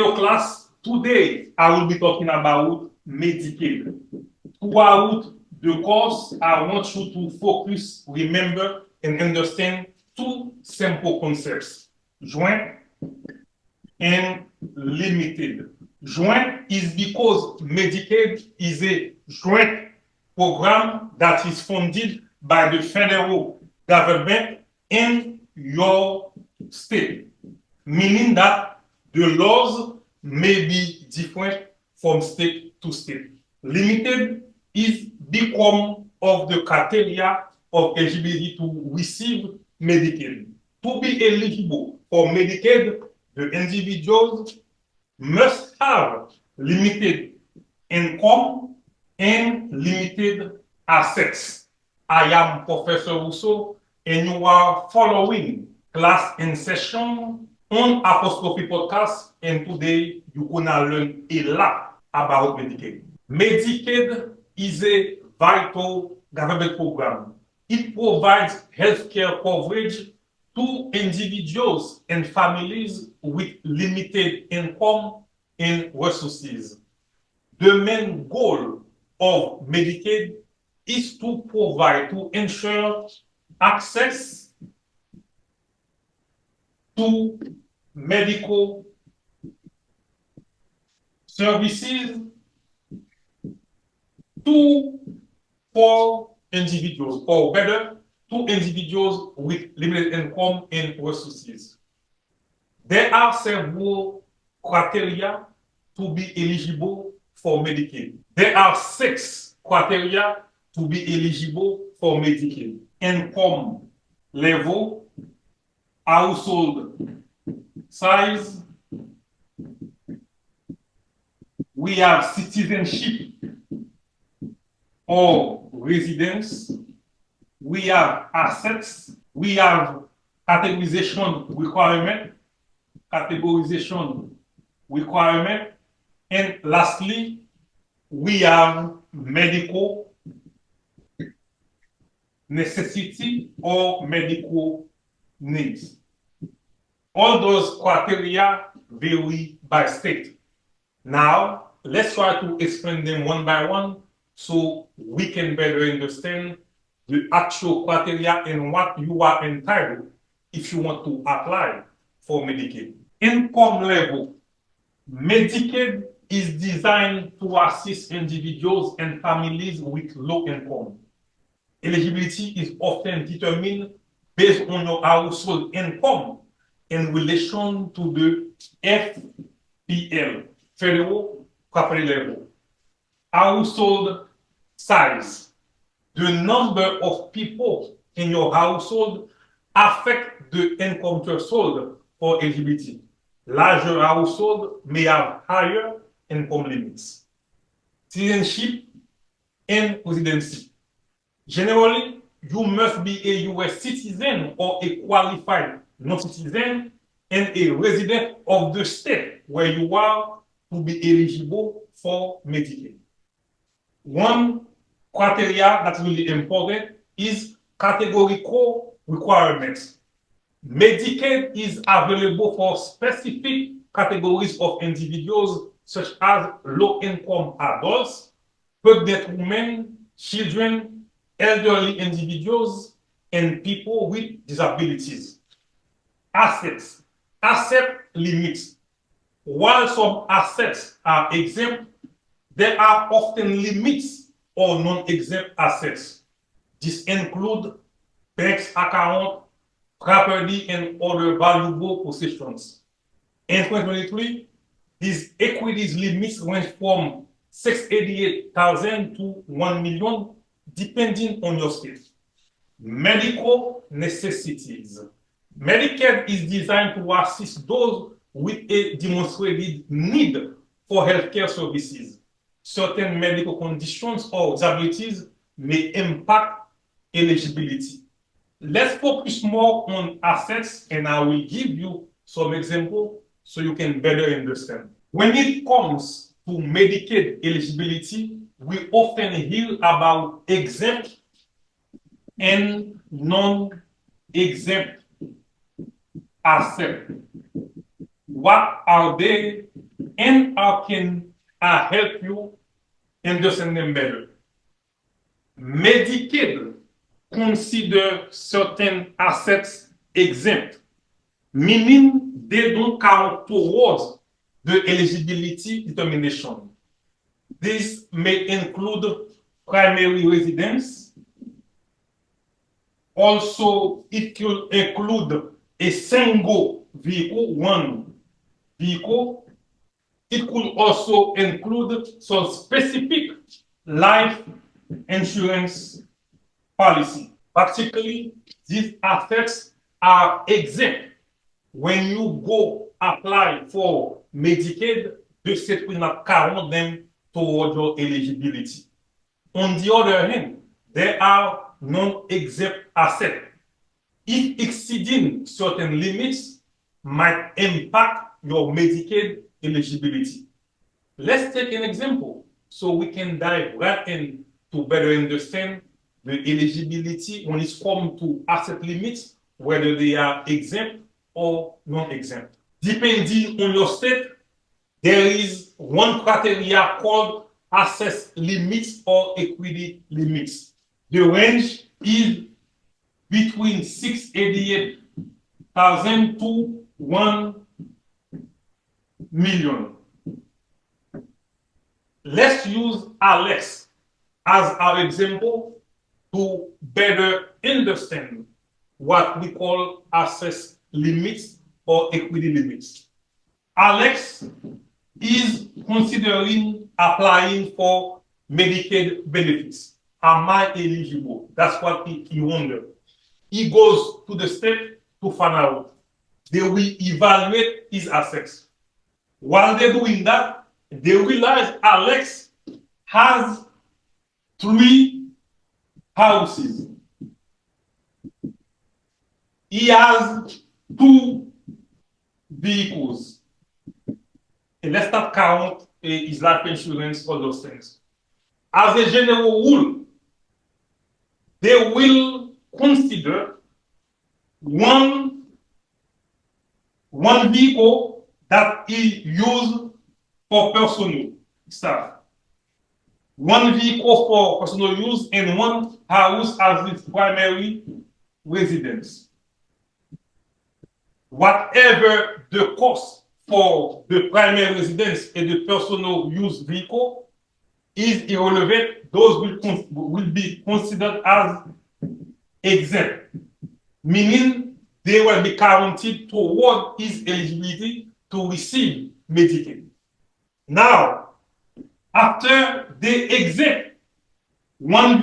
Hello class, today I will be talking about Medicaid. Throughout the course, I want you to focus, remember, and understand two simple concepts, joint and limited. Joint is because Medicaid is a joint program that is funded by the federal government in your state, meaning that the laws may be different from state to state. Limited is become of the criteria of eligibility to receive Medicaid. To be eligible for Medicaid, the individuals must have limited income and limited assets. I am Professor Rousseau, and you are following class in session on Apostrophe Podcast, and today you're gonna learn a lot about Medicaid. Medicaid is a vital government program. It provides healthcare coverage to individuals and families with limited income and resources. The main goal of Medicaid is to provide, to ensure access to medical services for individuals, or better, to individuals with limited income and resources. There are several criteria to be eligible for Medicaid. There are 6 criteria to be eligible for Medicaid: income level, household size, we have citizenship or residence, we have assets, we have categorization requirement, and lastly, we have medical necessity or medical needs. All those criteria vary by state. Now, let's try to explain them one by one so we can better understand the actual criteria and what you are entitled if you want to apply for Medicaid. Income level. Medicaid is designed to assist individuals and families with low income. Eligibility is often determined based on your household income in relation to the FPL, Federal Property Level. Household size. The number of people in your household affect the income threshold for eligibility. Larger household may have higher income limits. Citizenship and residency. Generally, you must be a U.S. citizen or a qualified non-citizen and a resident of the state where you are to be eligible for Medicaid. One criteria that's really important is categorical requirements. Medicaid is available for specific categories of individuals such as low-income adults, pregnant women, children, elderly individuals, and people with disabilities. Assets. Asset limits. While some assets are exempt, there are often limits or non-exempt assets. This includes bank account, property, and other valuable possessions. In 2023, these equities limits range from $688,000 to $1 million, depending on your state. Medical necessities. Medicaid is designed to assist those with a demonstrated need for healthcare services. Certain medical conditions or disabilities may impact eligibility. Let's focus more on assets, and I will give you some examples so you can better understand. When it comes to Medicaid eligibility, we often hear about exempt and non-exempt assets. What are they And how can I help you understand them better? Medicaid consider certain assets exempt, meaning they don't count towards the eligibility determination. This may include primary residence. Also, it could include a single vehicle, one vehicle. It could also include some specific life insurance policy. Particularly, these assets are exempt. When you go apply for Medicaid, the state will not count them toward your eligibility. On the other hand, there are non-exempt assets. If exceeding certain limits might impact your Medicaid eligibility. Let's take an example so we can dive right in to better understand the eligibility when it's come to asset limits, whether they are exempt or non-exempt. Depending on your state, there is one criteria called asset limits or equity limits. The range is between 688,000 to 1 million. Let's use Alex as our example to better understand what we call asset limits or equity limits. Alex is considering applying for Medicaid benefits. Am I eligible? That's what he wonders. He goes to the state to find out. They will evaluate his assets. While they're doing that, they realize Alex has 3 houses. He has 2 vehicles. And let's not count his life insurance, all those things. As a general rule, they will consider one vehicle that is used for personal stuff, one vehicle for personal use, and one house as its primary residence. Whatever the cost for the primary residence and the personal use vehicle is irrelevant, those will be considered as exempt, meaning they will be counted toward his eligibility to receive Medicaid. Now, after they exempt one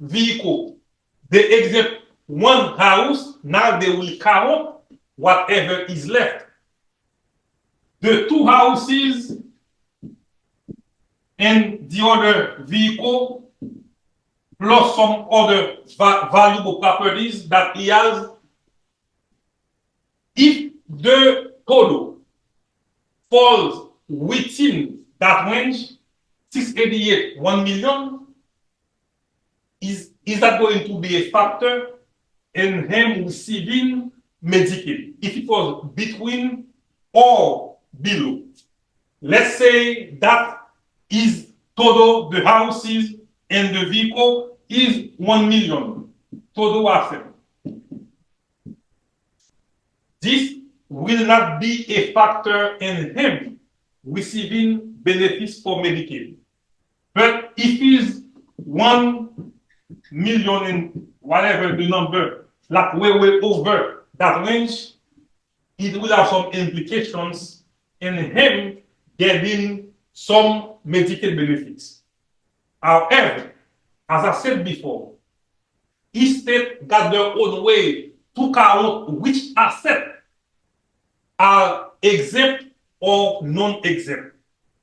vehicle, they exempt one house, now they will count whatever is left. The 2 houses and the other vehicle, plus some other valuable properties that he has, if the total falls within that range, 688, 1 million, is that going to be a factor in him receiving Medicaid? If it was between or below, let's say that is total, the houses and the vehicle is 1 million total asset. This will not be a factor in him receiving benefits for Medicaid. But if it's 1 million and whatever the number, like way over that range, it will have some implications in him getting some Medicaid benefits. However, as I said before, each state got their own way to count which assets are exempt or non-exempt.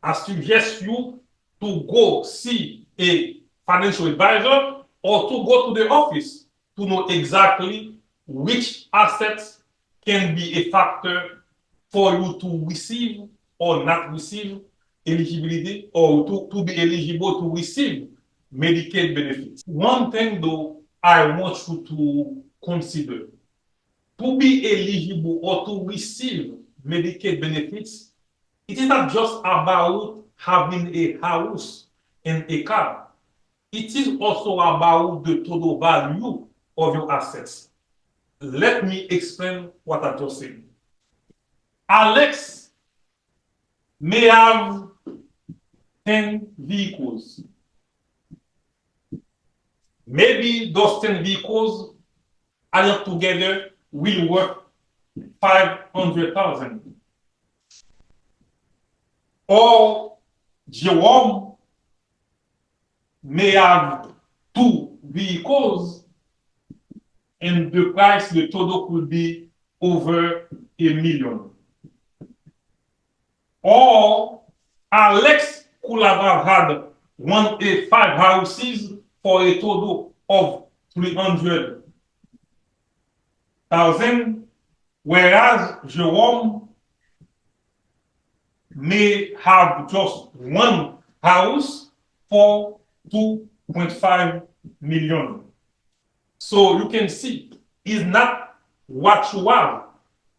I suggest you to go see a financial advisor or to go to the office to know exactly which assets can be a factor for you to receive or not receive eligibility, or to be eligible to receive Medicaid benefits. One thing though I want you to consider, to be eligible or to receive Medicaid benefits, it is not just about having a house and a car. It is also about the total value of your assets. Let me explain what I just said. Alex may have 10 vehicles. Maybe those 10 vehicles added together will worth 500,000. Or Jerome may have 2 vehicles and the price, the total could be over 1 million. Or Alex could have had 5 houses for a total of 300,000, whereas Jerome may have just 1 house for 2.5 million. So you can see, it's not what you have,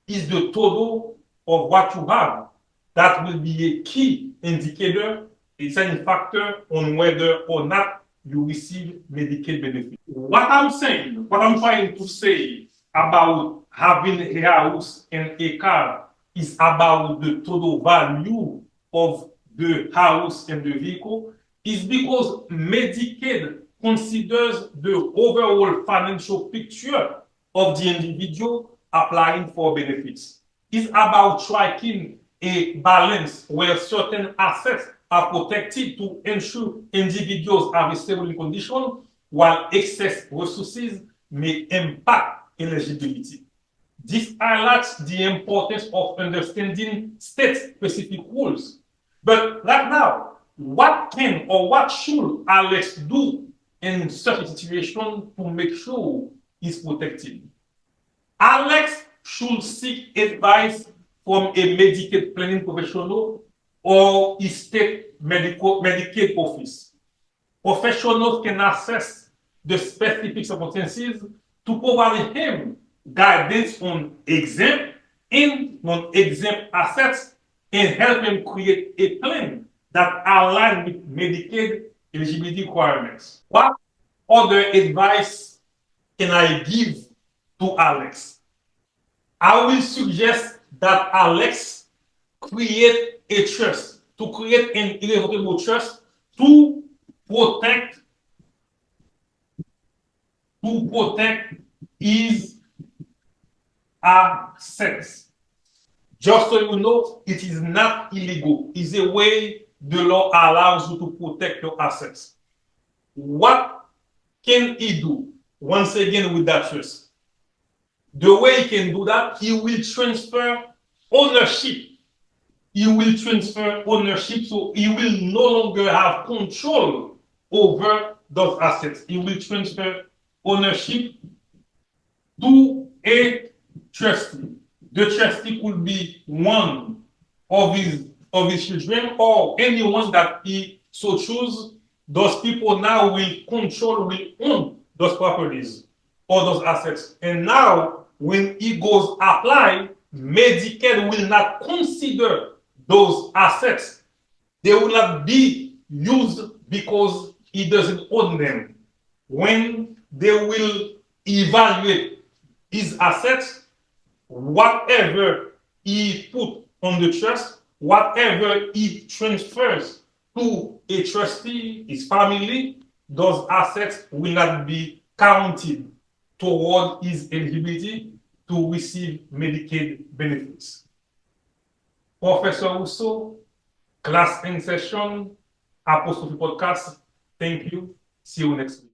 it's the total of what you have. That will be a key indicator, a significant factor on whether or not you receive Medicaid benefit. What I'm saying, what I'm trying to say about having a house and a car is about the total value of the house and the vehicle, is because Medicaid considers the overall financial picture of the individual applying for benefits. It's about striking a balance where certain assets are protected to ensure individuals have a stable condition, while excess resources may impact eligibility. This highlights the importance of understanding state-specific rules. But right now, what can or what should Alex do in such a situation to make sure he's protected? Alex should seek advice from a Medicaid planning professional or a state Medicaid office. Professionals can assess the specific circumstances to provide him guidance on exempt and non-exempt assets and help him create a plan that aligns with Medicaid eligibility requirements. What other advice can I give to Alex? I will suggest that Alex create a trust, to create an irrevocable trust to protect his assets. Just so you know, it is not illegal. It's a way the law allows you to protect your assets. What can he do? Once again, with that trust, the way he can do that, he will transfer ownership. He will transfer ownership, so he will no longer have control over those assets. He will transfer ownership to a trustee. The trustee could be one of his children or anyone that he so choose. Those people now will control, will own those properties or those assets. And now, when he goes apply, Medicaid will not consider those assets. They will not be used because he doesn't own them. When they will evaluate his assets, whatever he put on the trust, whatever he transfers to a trustee, his family, those assets will not be counted toward his eligibility to receive Medicaid benefits. Professor Rousseau, class in session, Apostrophe Podcast. Thank you. See you next week.